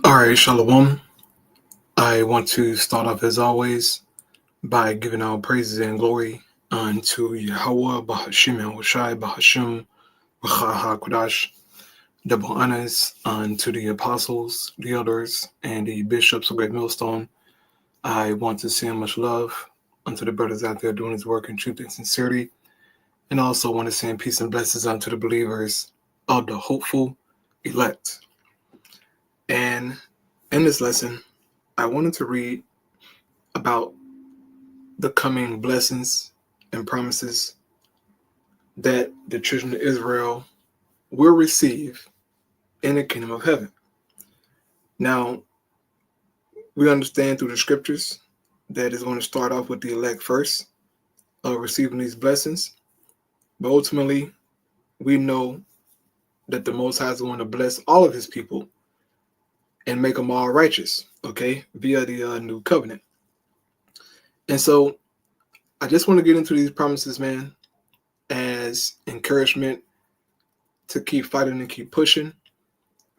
All right, Shalom. I want to start off as always by giving our praises and glory unto Yahweh, Bahashim and Hushai, Bahashim, Racha HaKodash. Double honors unto the apostles, the elders, and the bishops of Great Millstone. I want to send much love unto the brothers out there doing his work in truth and sincerity. And also want to send peace and blessings unto the believers of the hopeful elect. And in this lesson, I wanted to read about the coming blessings and promises that the children of Israel will receive in the kingdom of heaven. Now, we understand through the scriptures that it's going to start off with the elect first of receiving these blessings. But ultimately, we know that the Most High is going to bless all of his people and make them all righteous, okay, via the new covenant. And so I just want to get into these promises, man, as encouragement to keep fighting and keep pushing,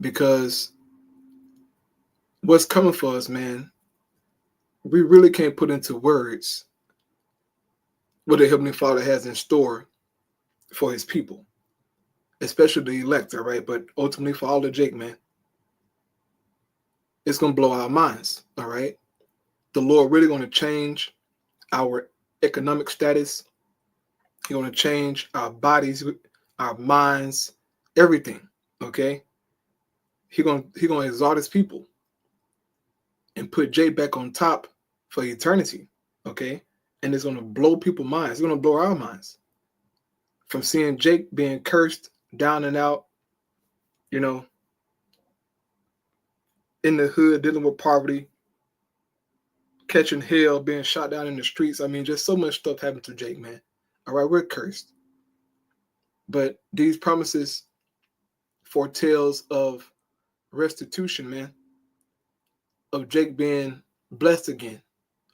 because what's coming for us, man, we really can't put into words what the Heavenly Father has in store for his people, especially the elect, all right? But ultimately for all the Jake, man, it's going to blow our minds, all right? The Lord really going to change our economic status. He's going to change our bodies, our minds, everything, okay? He's going to exalt his people and put Jake back on top for eternity, okay? And it's going to blow people's minds. It's going to blow our minds from seeing Jake being cursed down and out, you know, in the hood, dealing with poverty, catching hell, being shot down in the streets. I mean, just so much stuff happened to Jake, man. All right, we're cursed. But these promises foretells of restitution, man, of Jake being blessed again,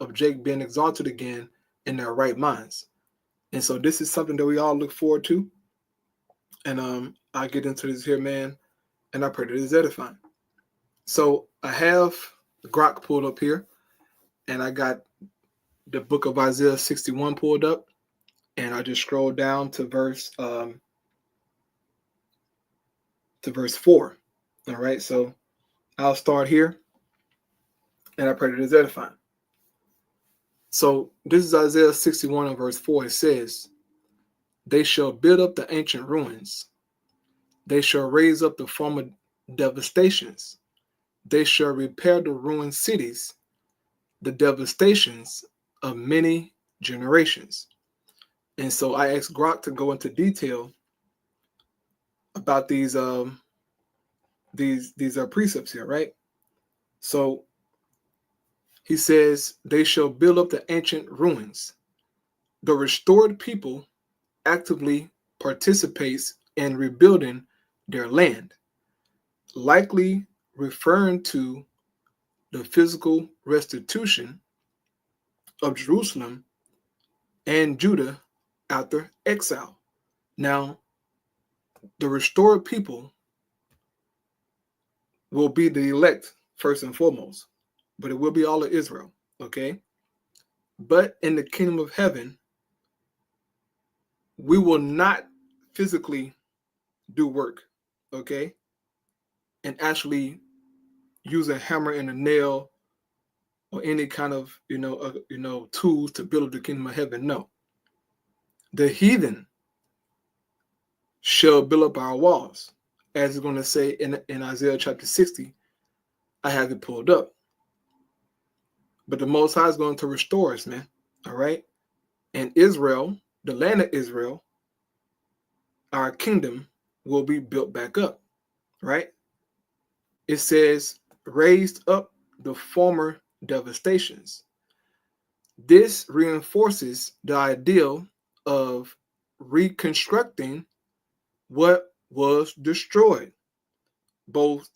of Jake being exalted again in their right minds. And so this is something that we all look forward to. And I'll get into this here, man, and I pray that it's edifying. So I have the Grok pulled up here, and I got the book of Isaiah 61 pulled up, and I just scrolled down to verse 4. All right, so I'll start here, and I pray that it's edifying. So this is Isaiah 61 and verse 4. It says, "They shall build up the ancient ruins. They shall raise up the former devastations. They shall repair the ruined cities, the devastations of many generations." And so I asked Grok to go into detail about these precepts here, right? So he says, they shall build up the ancient ruins. The restored people actively participates in rebuilding their land, likely referring to the physical restitution of Jerusalem and Judah after exile. Now, the restored people will be the elect first and foremost, but it will be all of Israel, okay? But in the kingdom of heaven, we will not physically do work, okay? And actually use a hammer and a nail or any kind of, tools to build the kingdom of heaven. No. The heathen shall build up our walls, as it's going to say in Isaiah chapter 60. I have it pulled up. But the Most High is going to restore us, man. All right? And Israel, the land of Israel, our kingdom will be built back up, right? It says, raised up the former devastations. This reinforces the ideal of reconstructing what was destroyed, both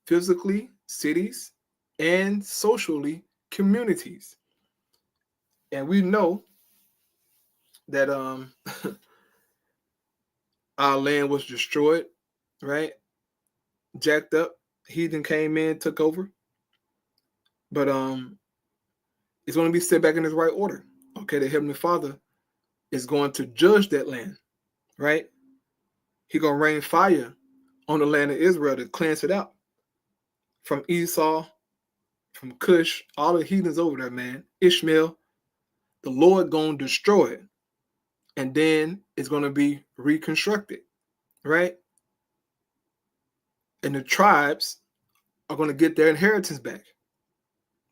physically, cities, and socially, communities. And we know that our land was destroyed, right? Jacked up, Heathen came in, took over. But it's going to be set back in its right order. Okay, the Heavenly Father is going to judge that land, right? He's going to rain fire on the land of Israel to cleanse it out. From Esau, from Cush, all the heathens over there, man. Ishmael, the Lord going to destroy it. And then it's going to be reconstructed, right? And the tribes are going to get their inheritance back,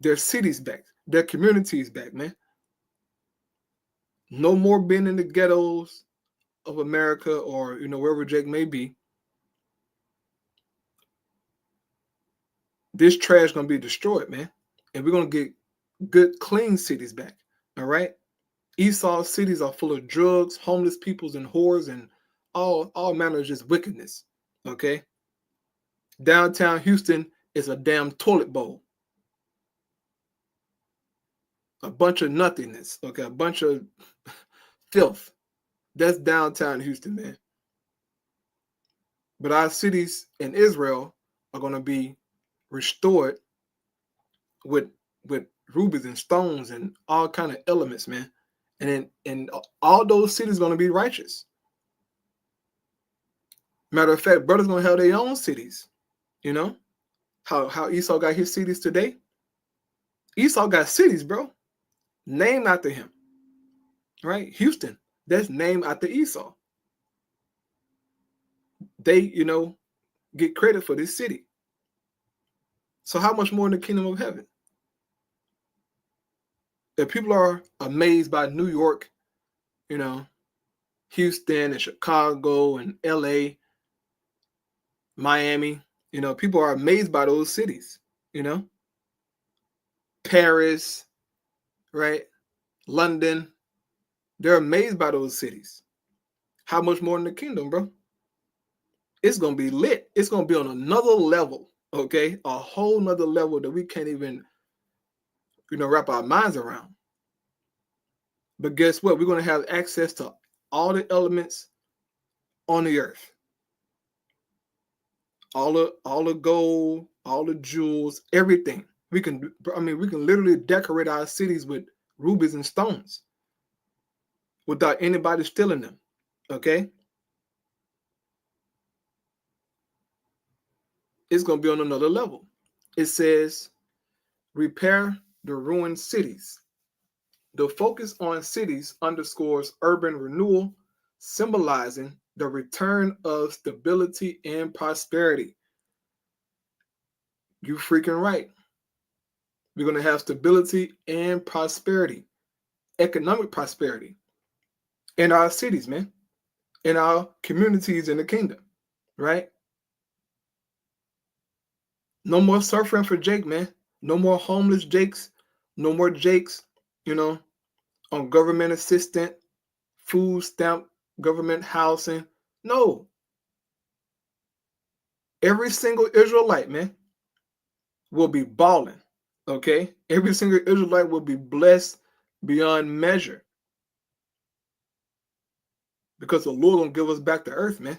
their cities back, their communities back, man. No more being in the ghettos of America or, wherever Jake may be. This trash is going to be destroyed, man. And we're going to get good, clean cities back, all right? Esau's cities are full of drugs, homeless peoples, and whores, and all manner of just wickedness, okay? Downtown Houston is a damn toilet bowl. A bunch of nothingness, okay? A bunch of filth. That's downtown Houston, man. But our cities in Israel are going to be restored with rubies and stones and all kind of elements, man. And all those cities going to be righteous. Matter of fact, brothers going to have their own cities. You know how Esau got his cities today? Esau got cities, bro, named after him, right? Houston, that's named after Esau. They, get credit for this city. So how much more in the kingdom of heaven? If people are amazed by New York, Houston and Chicago and LA, Miami, people are amazed by those cities, Paris, right? London, they're amazed by those cities. How much more in the kingdom, bro? It's going to be lit. It's going to be on another level, okay? A whole nother level that we can't even, wrap our minds around. But guess what? We're going to have access to all the elements on the earth. All the gold, all the jewels, everything. We can literally decorate our cities with rubies and stones without anybody stealing them, okay? It's going to be on another level. It says, repair the ruined cities. The focus on cities underscores urban renewal, symbolizing the return of stability and prosperity. You freaking right. We're going to have stability and prosperity, economic prosperity in our cities, man, in our communities in the kingdom, right? No more suffering for Jake, man. No more homeless Jakes. No more Jakes, on government assistance, food stamp, government housing. No. Every single Israelite, man, will be balling, okay? Every single Israelite will be blessed beyond measure because the Lord will give us back the earth, man.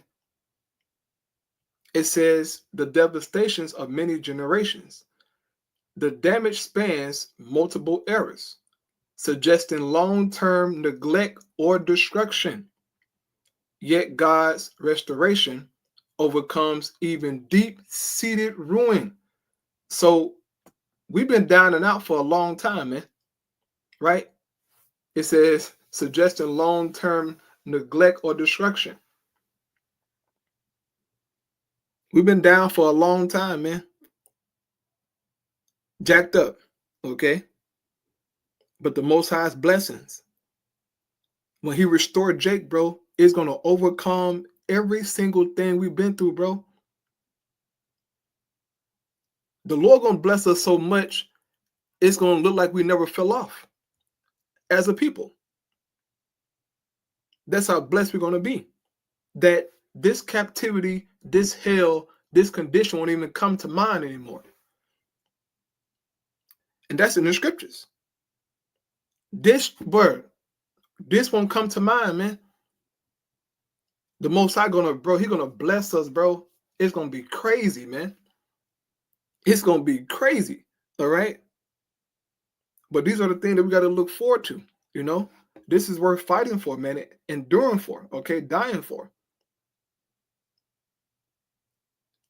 It says the devastations of many generations. The damage spans multiple eras, suggesting long-term neglect or destruction. Yet God's restoration overcomes even deep-seated ruin. So we've been down and out for a long time, man, right? It says suggesting long-term neglect or destruction. We've been down for a long time, man. Jacked up, okay? But the Most High's blessings, when he restored Jake, bro, is going to overcome every single thing we've been through, bro. The Lord going to bless us so much, it's going to look like we never fell off as a people. That's how blessed we're going to be. That this captivity, this hell, this condition won't even come to mind anymore. And that's in the scriptures. This word, this won't come to mind, man. The Most High he's gonna bless us, bro. It's gonna be crazy, man. It's going to be crazy. All right. But these are the things that we got to look forward to. You know, this is worth fighting for, man, enduring for, okay, dying for.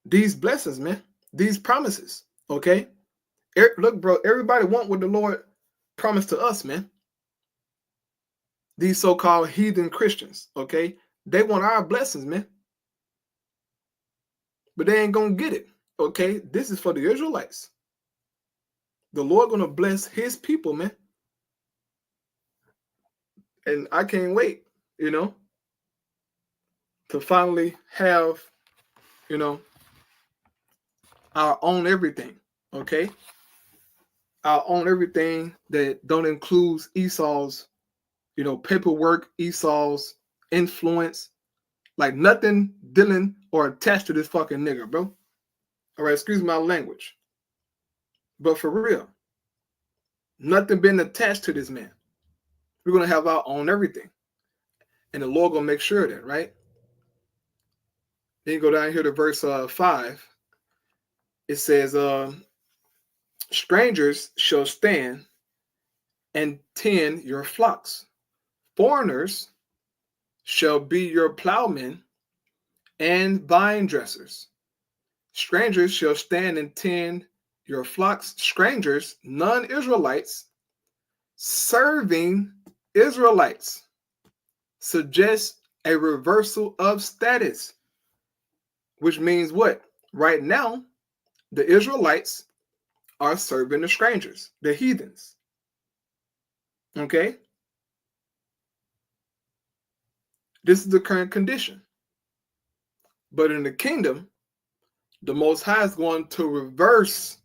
These blessings, man, these promises, okay? Look, bro, everybody want what the Lord promised to us, man. These so-called heathen Christians, okay? They want our blessings, man. But they ain't going to get it, okay? This is for the Israelites. The Lord going to bless his people, man. And I can't wait, you know, to finally have, you know, our own everything, okay? Our own everything that don't include Esau's, you know, paperwork, Esau's influence, like nothing dealing or attached to this fucking nigga, bro. All right, excuse my language. But for real, nothing been attached to this man. We're going to have our own everything. And the Lord going to make sure of that, right? Then you go down here to verse 5. It says, strangers shall stand and tend your flocks. Foreigners shall be your plowmen and vine dressers. Strangers shall stand and tend your flocks. Strangers, non-Israelites, serving Israelites, suggests a reversal of status, which means what? Right now, the Israelites are serving the strangers, the heathens. Okay? This is the current condition. But in the kingdom, the Most High is going to reverse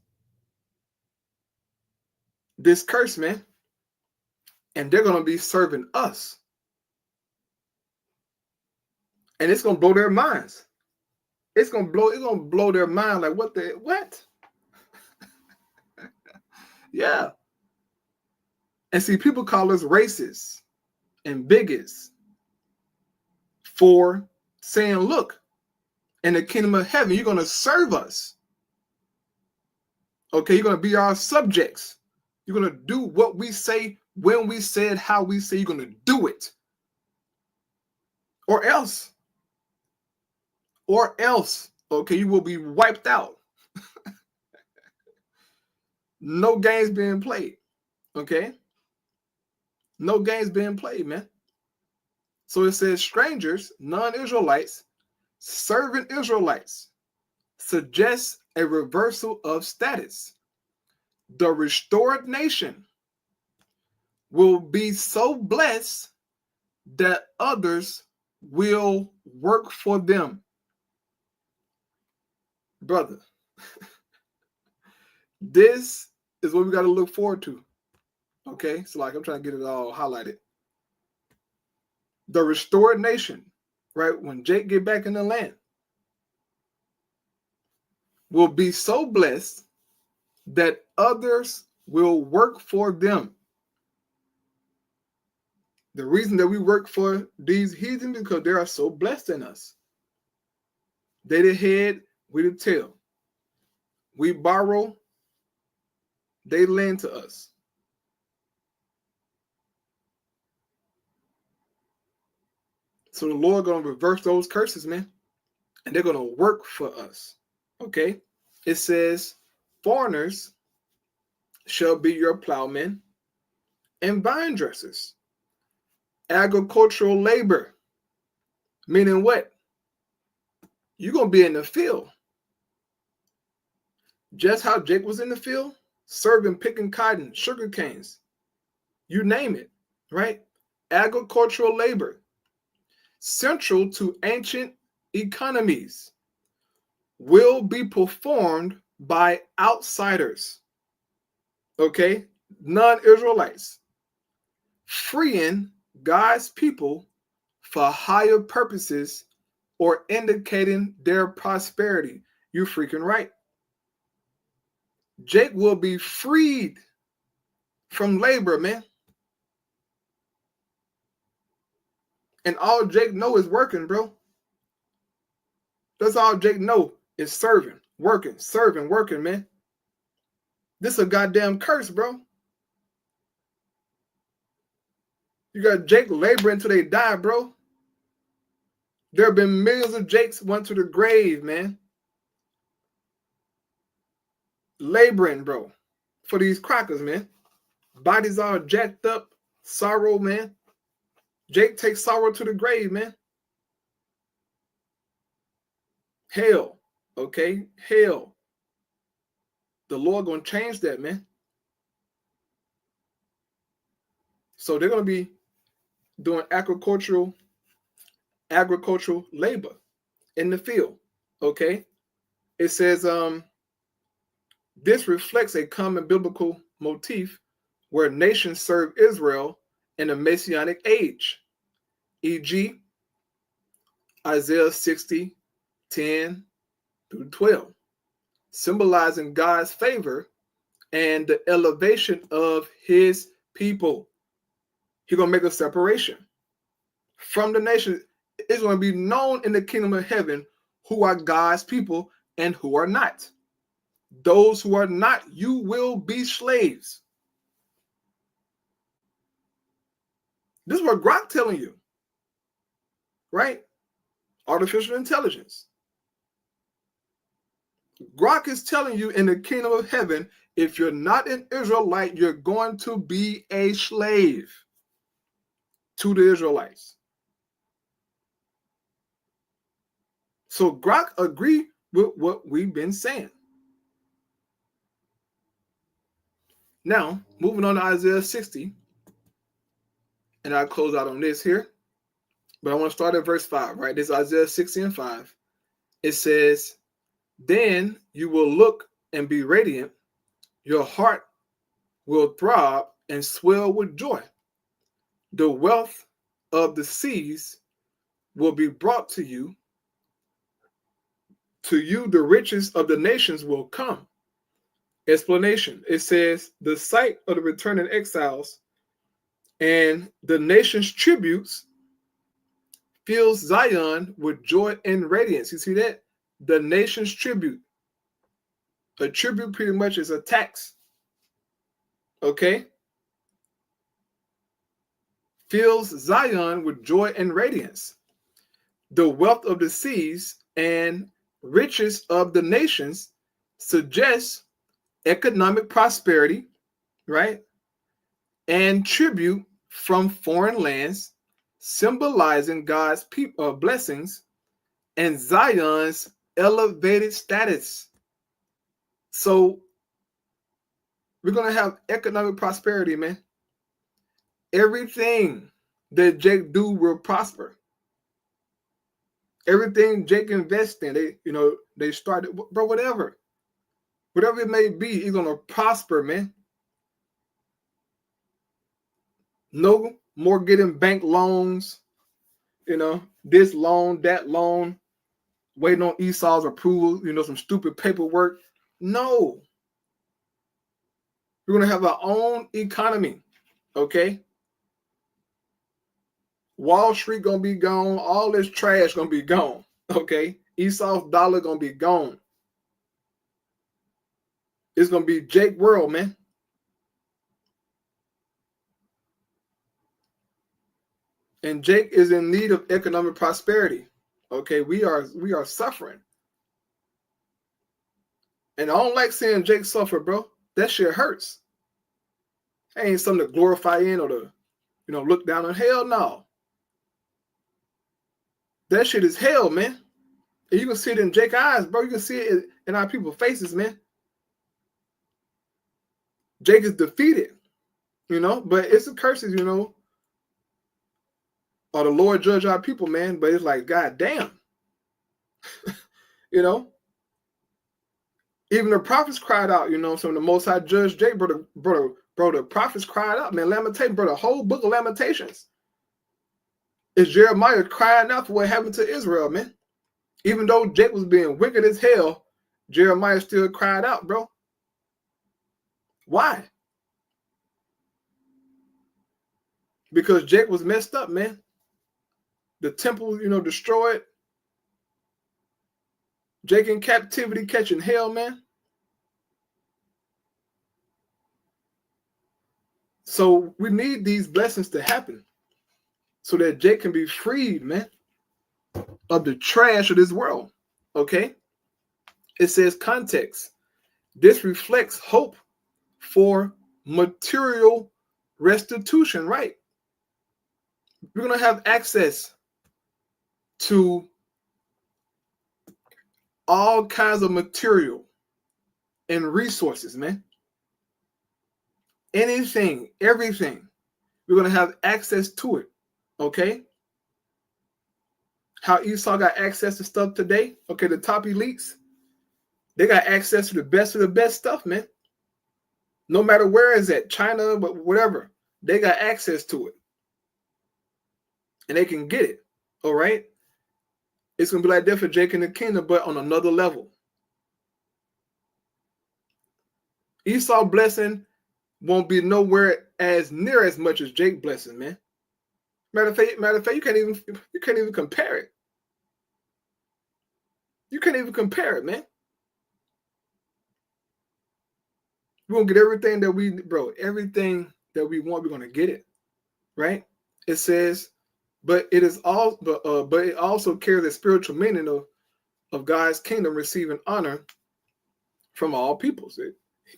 this curse, man. And they're going to be serving us. And it's going to blow their minds. It's going to blow their mind like, what? Yeah. And see, people call us racist and bigots for saying, look, in the kingdom of heaven, you're going to serve us. Okay, you're going to be our subjects. You're going to do what we say, when we say it, how we say. You're going to do it. Or else, okay, you will be wiped out. No games being played, okay? No games being played, man. So it says strangers, non-Israelites, serving Israelites, suggests a reversal of status. The restored nation will be so blessed that others will work for them. Brother, this is what we got to look forward to. Okay, so like I'm trying to get it all highlighted. The restored nation, right? When Jake get back in the land, will be so blessed that others will work for them. The reason that we work for these heathen because they are so blessed in us. They the head, we the tail. We borrow, they lend to us. So the Lord gonna reverse those curses, man, and they're gonna work for us. Okay, it says, foreigners shall be your plowmen and vine dressers. Agricultural labor, meaning what? You're gonna be in the field. Just how Jake was in the field, serving, picking cotton, sugar canes, you name it, right? Agricultural labor, central to ancient economies, will be performed by outsiders, okay? Non-Israelites, freeing God's people for higher purposes or indicating their prosperity. You're freaking right. Jake will be freed from labor, man. And all Jake know is working, bro. That's all Jake know is serving, working, man. This is a goddamn curse, bro. You got Jake laboring until they die, bro. There have been millions of Jakes went to the grave, man. Laboring, bro, for these crackers, man. Bodies all jacked up. Sorrow, man. Jake takes sorrow to the grave, man. Hell, okay? Hell. The Lord gonna change that, man. So they're gonna be doing agricultural labor in the field, okay? It says this reflects a common biblical motif where nations serve Israel in the Messianic age, e.g., Isaiah 60, 10 through 12, symbolizing God's favor and the elevation of his people. He's going to make a separation from the nation. It's going to be known in the kingdom of heaven who are God's people and who are not. Those who are not, you will be slaves. This is what Grok telling you, right? Artificial intelligence. Grok is telling you in the kingdom of heaven, if you're not an Israelite, you're going to be a slave to the Israelites. So Grok agree with what we've been saying. Now, moving on to Isaiah 60, and I'll close out on this here. But I want to start at verse 5, right? This is Isaiah 60 and 5. It says, then you will look and be radiant. Your heart will throb and swell with joy. The wealth of the seas will be brought to you. To you, the riches of the nations will come. Explanation. It says, the sight of the returning exiles and the nation's tributes fills Zion with joy and radiance. You see that? The nation's tribute. A tribute pretty much is a tax. Okay? Fills Zion with joy and radiance. The wealth of the seas and riches of the nations suggests economic prosperity, right? And tribute from foreign lands, symbolizing God's blessings and Zion's elevated status. So we're going to have economic prosperity, man. Everything that Jake do will prosper. Everything Jake invests in, they started, bro, whatever it may be, he's going to prosper, man. No more getting bank loans, this loan, that loan, waiting on Esau's approval, some stupid paperwork. No. We're going to have our own economy, okay? Wall Street going to be gone. All this trash going to be gone, okay? Esau's dollar going to be gone. It's going to be Jake world, man. And Jake is in need of economic prosperity. Okay, we are suffering. And I don't like seeing Jake suffer, bro. That shit hurts. That ain't something to glorify in or to, look down on. Hell no. That shit is hell, man. And you can see it in Jake's eyes, bro. You can see it in our people's faces, man. Jake is defeated, but it's the curses, or the Lord judge our people, man. But it's like, God damn. Even the prophets cried out, some of the Most High judge Jake, bro, the prophets cried out, man. Lamentation, bro, the whole book of Lamentations is Jeremiah crying out for what happened to Israel, man. Even though Jake was being wicked as hell, Jeremiah still cried out, bro. Why? Because Jake was messed up, man. The temple, destroyed. Jake in captivity catching hell, man. So we need these blessings to happen so that Jake can be freed, man, of the trash of this world. Okay? It says context. This reflects hope for material restitution, right? We're going to have access to all kinds of material and resources, man. Anything, everything. We're going to have access to it. Okay? How Esau got access to stuff today. Okay, the top elites, they got access to the best stuff, man. No matter where it's at, China, but whatever, they got access to it. And they can get it. All right? It's going to be like that for Jake and the kingdom, but on another level. Esau blessing won't be nowhere as near as much as Jake blessing, man. Matter of fact, you can't even compare it. You can't even compare it, man. We're gonna get everything that everything that we want, we're gonna get it. Right? It says, but it also carries the spiritual meaning of God's kingdom receiving honor from all peoples.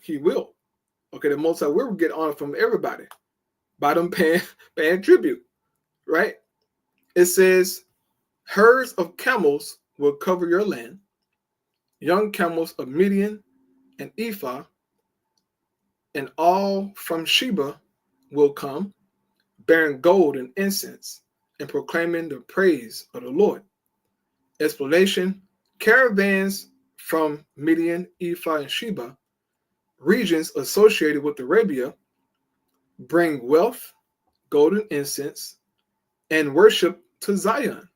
He will. Okay, the Most High will get honor from everybody by them paying tribute. Right? It says, herds of camels will cover your land, young camels of Midian and Ephah, and all from Sheba will come, bearing gold and incense, and proclaiming the praise of the Lord. Explanation: caravans from Midian, Ephah, and Sheba, regions associated with Arabia, bring wealth, gold and incense, and worship to Zion.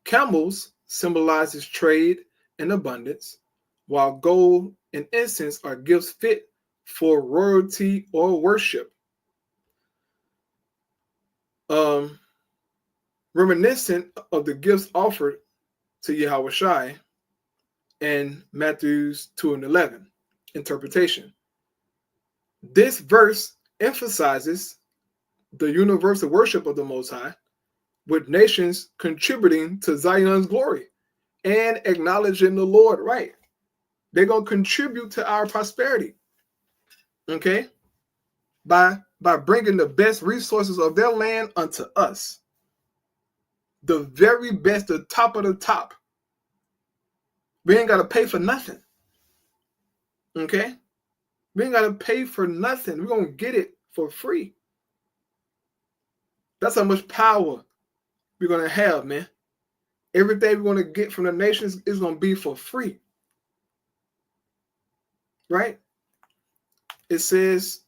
Camels symbolizes trade and abundance, while gold and incense are gifts fit for royalty or worship. Reminiscent of the gifts offered to Yahushua in Matthews 2:11. Interpretation. This verse emphasizes the universal worship of the Most High, with nations contributing to Zion's glory and acknowledging the Lord, right? They're going to contribute to our prosperity, okay? By bringing the best resources of their land unto us. The very best, the top of the top. We ain't got to pay for nothing, okay? We ain't got to pay for nothing. We're going to get it for free. That's how much power we're going to have, man. Everything we're going to get from the nations is going to be for free. Right? It says,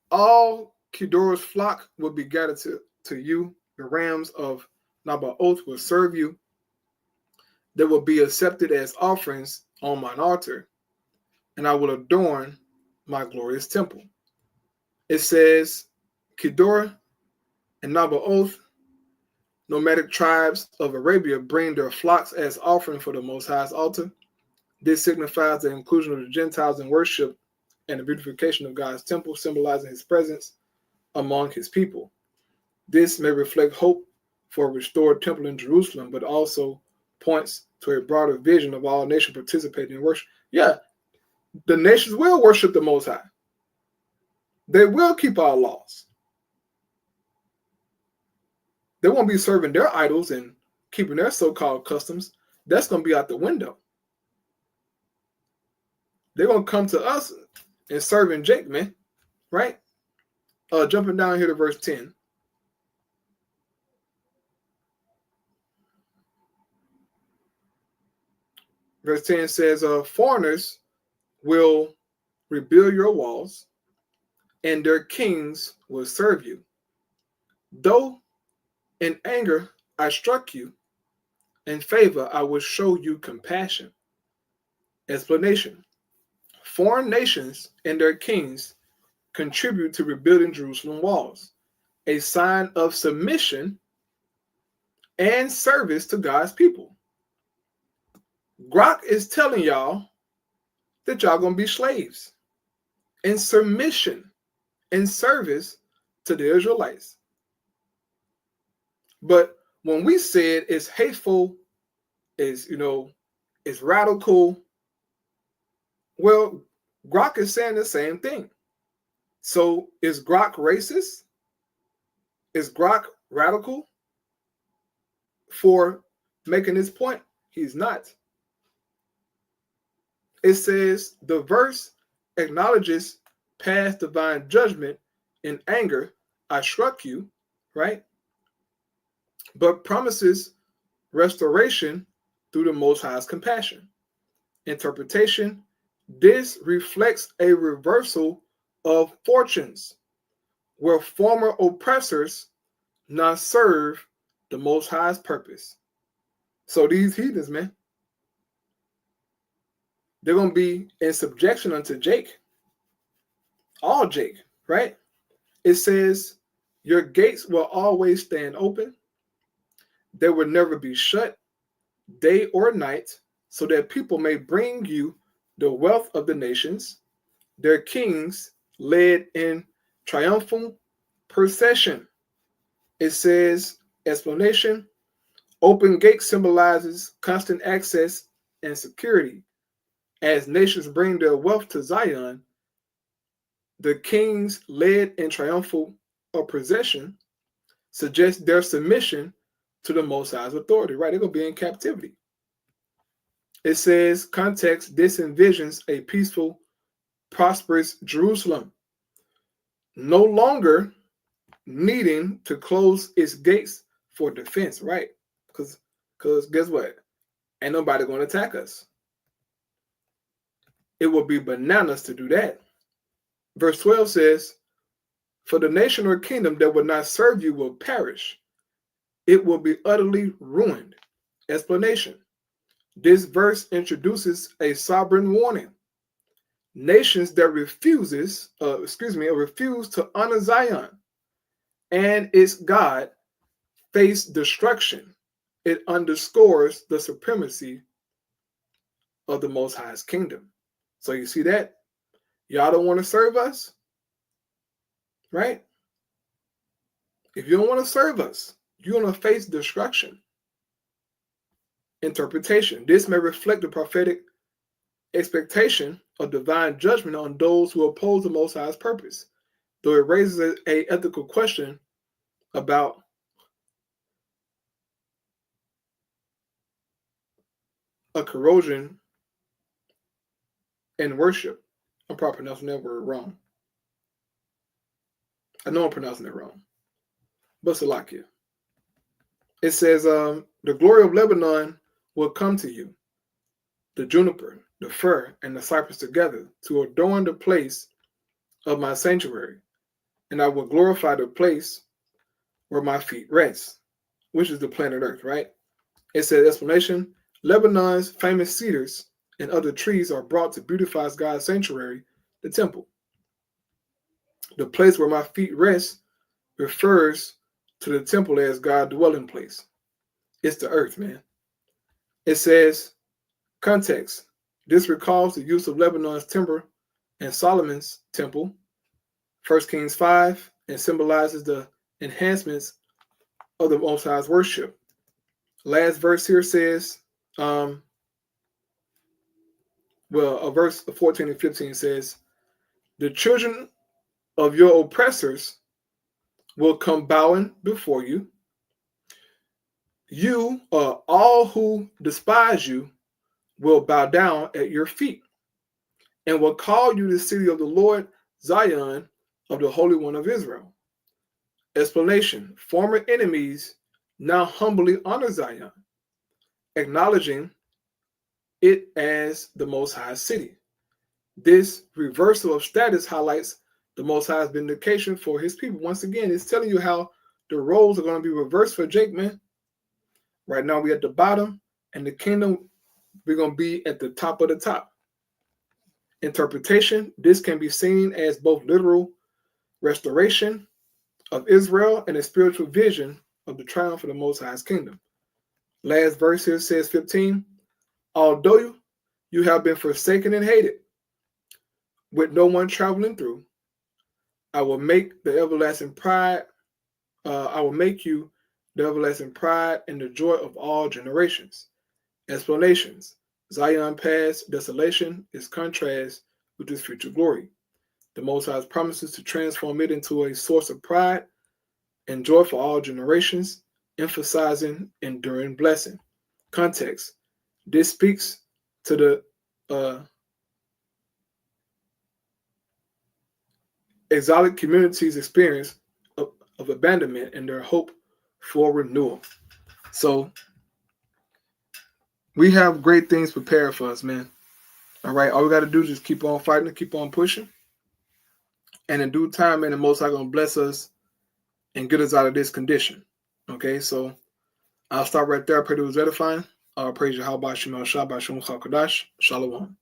all Kedor's flock will be gathered to you. The rams of Nabaoth will serve you. They will be accepted as offerings on mine altar, and I will adorn my glorious temple. It says, Kedor and Nabaoth, nomadic tribes of Arabia, bring their flocks as offering for the Most High's altar. This signifies the inclusion of the Gentiles in worship and the beautification of God's temple, symbolizing his presence among his people. This may reflect hope for a restored temple in Jerusalem, but also points to a broader vision of all nations participating in worship. Yeah, the nations will worship the Most High. They will keep our laws. They won't be serving their idols and keeping their so-called customs. That's going to be out the window. They're going to come to us and serving Jake, man. Right? Jumping down here to verse 10. Verse 10 says, foreigners will rebuild your walls, and their kings will serve you. Though in anger I struck you, in favor I will show you compassion. Explanation. Foreign nations and their kings contribute to rebuilding Jerusalem walls, a sign of submission and service to God's people. Grok is telling y'all that y'all gonna be slaves in submission in service to the Israelites. But when we said it's hateful, is it's radical, well, Grok is saying the same thing. So is Grok racist? Is Grok radical for making this point? He's not. It says the verse acknowledges past divine judgment. In anger, I struck you, right? But promises restoration through the Most High's compassion. Interpretation: this reflects a reversal of fortunes, where former oppressors now serve the Most High's purpose. So these heathens, man, they're going to be in subjection unto Jake. All Jake, right? It says, your gates will always stand open. They will never be shut, day or night, so that people may bring you the wealth of the nations, their kings led in triumphal procession. It says, explanation: open gate symbolizes constant access and security. As nations bring their wealth to Zion, the kings led in triumphal procession suggests their submission to the Most High's authority, right? They're going to be in captivity. It says, context: this envisions a peaceful, prosperous Jerusalem, no longer needing to close its gates for defense, right? Because guess what? Ain't nobody going to attack us. It would be bananas to do that. Verse 12 says, for the nation or kingdom that will not serve you will perish. It will be utterly ruined. Explanation: this verse introduces a sovereign warning. Nations that refuse to honor Zion and its God face destruction. It underscores the supremacy of the Most High's kingdom. So you see that? Y'all don't want to serve us, right? If you don't want to serve us, you're going to face destruction. Interpretation: this may reflect the prophetic expectation of divine judgment on those who oppose the Most High's purpose, though it raises an ethical question about a corrosion in worship. I'm probably pronouncing that word wrong. I know I'm pronouncing it wrong. But Salakia. It says, the glory of Lebanon will come to you, the juniper, the fir, and the cypress together, to adorn the place of my sanctuary, and I will glorify the place where my feet rest, which is the planet Earth, right? It says, explanation: Lebanon's famous cedars and other trees are brought to beautify God's sanctuary, the temple. The place where my feet rest refers to the temple as God's dwelling place. It's the earth, man. It says, context: this recalls the use of Lebanon's timber and Solomon's temple, 1 Kings 5, and symbolizes the enhancements of the Most High's worship. Last verse here says, verse 14 and 15 says, the children of your oppressors will come bowing before you. You, all who despise you, will bow down at your feet and will call you the city of the Lord, Zion of the Holy One of Israel. Explanation: former enemies now humbly honor Zion, acknowledging it as the Most High city. This reversal of status highlights the Most High's vindication for his people. Once again, it's telling you how the roles are going to be reversed for Jake, man. Right now, we're at the bottom, and the kingdom, we're going to be at the top of the top. Interpretation: this can be seen as both literal restoration of Israel and a spiritual vision of the triumph of the Most High's kingdom. Last verse here says 15, although you have been forsaken and hated, with no one traveling through, I will make the everlasting pride. I will make you the everlasting pride and the joy of all generations. Explanations. Zion past desolation is contrast with his future glory. The Most High's promises to transform it into a source of pride and joy for all generations, emphasizing enduring blessing. Context. This speaks to the exilic community's experience of abandonment and their hope for renewal. So we have great things prepared for us, man. All right, all we got to do is just keep on fighting, keep on pushing, and in due time, man, the Most High gonna bless us and get us out of this condition. Okay, so I'll stop right there. I pray it was edifying. Praise Yahweh Shemel Shabbat Shalom Chakadash. Shalom.